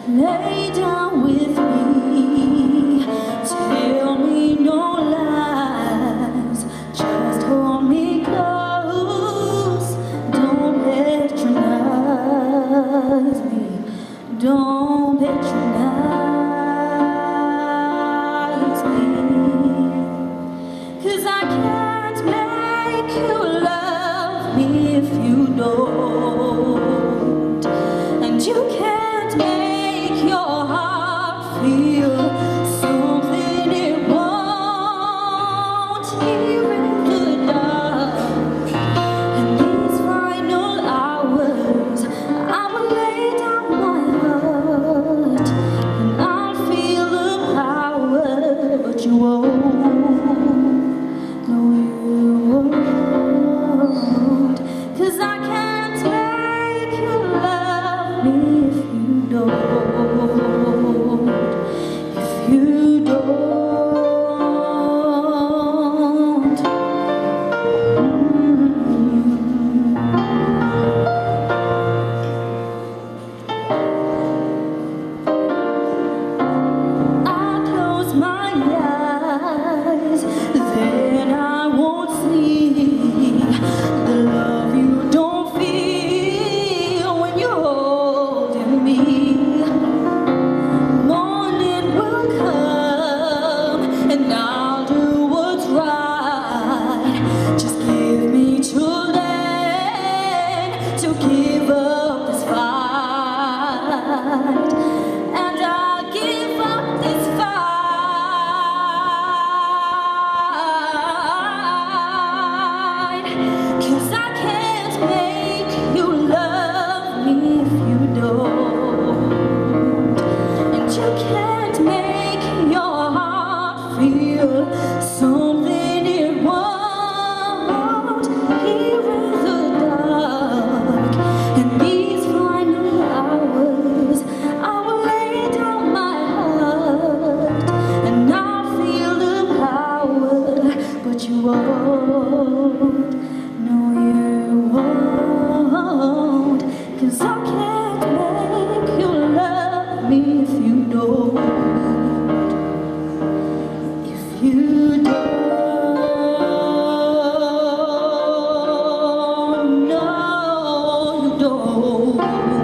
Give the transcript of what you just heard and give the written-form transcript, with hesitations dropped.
Lay down with me, tell me no lies, just hold me close, don't patronize me, don't patronize me, 'cause I can't make you love me if you don't, and you can't make your heart feel something it won't. Here in the dark, in these final hours, I will lay down my heart and I'll feel the power, but you won't, no you won't, 'cause I can't make you love me if you don't, if you don't. I close my eyes, then I won't see the love you don't feel when you're holding me. Morning will come and I'll do what's right. Just give me till then to give up this fight, and I'll give up this fight, 'cause I can't make you love me if you don't, and you can't make your heart feel something it won't. Here in the dark, in these final hours, I will lay down my heart and I'll feel the power, but you won't, no you won't, 'cause I can't make you love me if you don't, if you don't, no you don't.